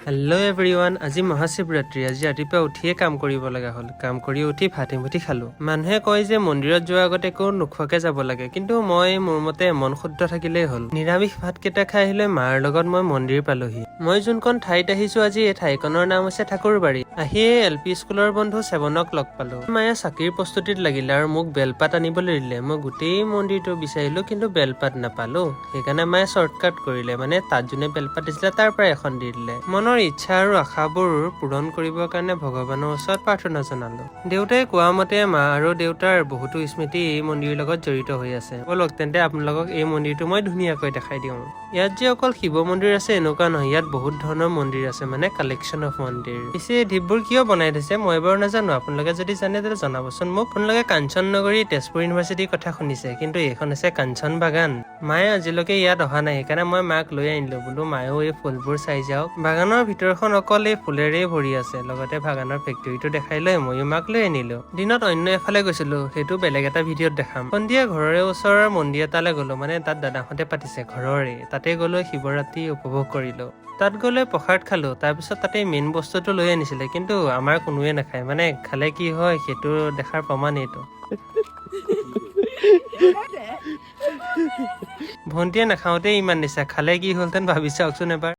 Hello' everyone, আজি মহাশিৱৰাত্ৰি। আজি ৰাতিপুৱা উঠিয়ে কাম কৰিব লগা হ'ল। কাম কৰি উঠি ভাতি খালোঁ। মানুহে কয় যে মন্দিৰত যোৱাৰ আগতে একো নোখোৱাকে যাব লাগে, কিন্তু মোৰ মতে মন শুদ্ধ থাকিলেই হ'ল। নিৰামিষ ভাতকেইটা খাই আহিলে মাৰ লগত মই মন্দিৰ পালোহি। মই যোনখন ঠাইত আহিছো আজি, এই ঠাইখনৰ নাম হৈছে ঠাকুৰবাৰী। আহিয়ে LP স্কুলৰ বন্ধু সেৱনক লগ পালো। মায়ে চাকিৰ প্ৰস্তুতিত লাগিলে আৰু মোক বেলপাত আনিবলৈ দিলে। মই গোটেই মন্দিৰটো বিচাৰিলো, কিন্তু বেলপাত নাপালো। সেইকাৰণে মায়ে শ্বৰ্টকাট কৰিলে, মানে তাত যোনে বেলপাত দিছিলে তাৰ পৰা এখন দি দিলে। মনৰ ইচ্ছা আৰু আশাবোৰ পূৰণ কৰিবৰ কাৰণে ভগৱানৰ ওচৰত প্ৰাৰ্থনা জনালো। দেউতাই কোৱা মতে মা আৰু দেউতাৰ বহুতো স্মৃতি এই মন্দিৰৰ লগত জড়িত হৈ আছে। বলক তেন্তে আপোনালোকক এই মন্দিৰটো মই ধুনীয়াকৈ দেখাই দিওঁ। ইয়াত যে অকল শিৱ মন্দিৰ আছে এনেকুৱা নহয়, ইয়াত বহুত ধৰণৰ মন্দিৰ আছে, মানে কালেকশ্যন অফ মন্দিৰ। পিছে এই ঢিপবোৰ কিয় বনাই থৈছে মই বাৰু নাজানো, আপোনালোকে যদি জানে তেন্তে জনাবচোন মোক। আপোনালোকে কাঞ্চন নগৰী তেজপুৰ ইউনিভাৰ্চিটিৰ কথা শুনিছে, কিন্তু এইখন হৈছে কাঞ্চন বাগান। মায়ে আজিলৈকে ইয়াত অহা নাই, সেইকাৰণে মই মাক লৈ আনিলো, বোলো মায়েও এই ফুলবোৰ চাই যাওক। বাগানৰ ভিতৰখন অকল এই ফুলেৰেই ভৰি আছে। লগতে বাগানৰ ফেক্টৰীটো দেখাই লৈ ময়ো মাক লৈ আনিলো। দিনত অন্য এফালে গৈছিলো, সেইটো বেলেগ এটা ভিডিঅ'ত দেখাম। সন্ধিয়া ঘৰৰে ওচৰৰ মন্দিৰ এটালৈ গলো, মানে তাত দাদাহঁতে পাতিছে ঘৰৰে। তাতে গলো শিৱৰাত্ৰি উপভোগ কৰিলো। তাত গ'লে প্ৰসাদ খালো, তাৰপিছত তাতে মেইন বস্তুটো লৈ আনিছিলে, কিন্তু আমাৰ কোনোৱে নাখায়। মানে খালে কি হয় সেইটো দেখাৰ প্ৰমাণ এইটো। ভন্টিয়ে নাখাওঁতেই ইমান দিছে, খালে কি হ'লহেঁতেন ভাবি চাওকচোন এবাৰ।